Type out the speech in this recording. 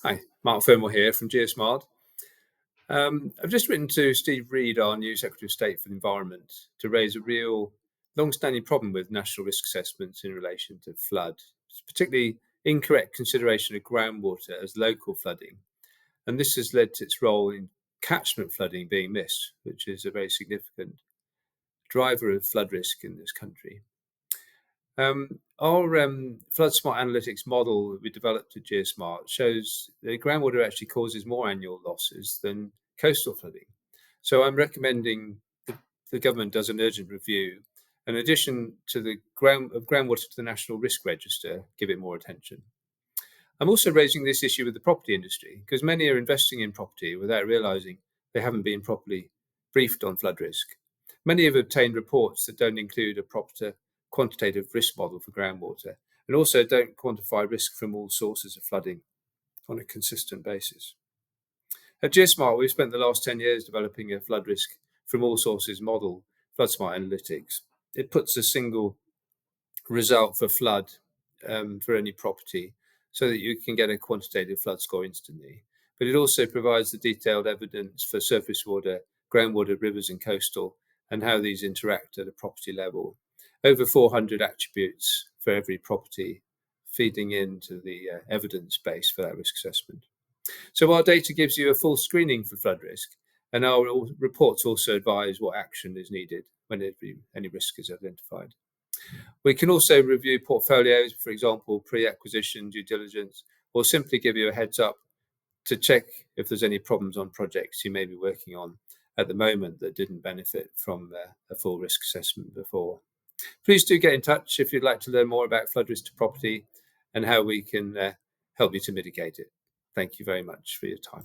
Hi, Mark Fermor here from GeoSmart. I've just written to Steve Reed, our new Secretary of State for the Environment, to raise a real long-standing problem with national risk assessments in relation to flood, particularly incorrect consideration of groundwater as local flooding. And this has led to its role in catchment flooding being missed, which is a very significant driver of flood risk in this country. Our flood smart analytics model that we developed at GeoSmart shows that groundwater actually causes more annual losses than coastal flooding. So I'm recommending the government does an urgent review. In addition to the groundwater to the National Risk Register, give it more attention. I'm also raising this issue with the property industry because many are investing in property without realising they haven't been properly briefed on flood risk. Many have obtained reports that don't include a proper quantitative risk model for groundwater and also don't quantify risk from all sources of flooding on a consistent basis. At GeoSmart, we've spent the last 10 years developing a flood risk from all sources model, flood smart analytics. It puts a single result for flood for any property so that you can get a quantitative flood score instantly. But it also provides the detailed evidence for surface water, groundwater, rivers and coastal, and how these interact at a property level. Over 400 attributes for every property feeding into the evidence base for that risk assessment. So our data gives you a full screening for flood risk, and our reports also advise what action is needed when any risk is identified. We can also review portfolios, for example, pre-acquisition due diligence, or simply give you a heads up to check if there's any problems on projects you may be working on at the moment that didn't benefit from a full risk assessment before. Please do get in touch if you'd like to learn more about flood risk to property and how we can help you to mitigate it. Thank you very much for your time.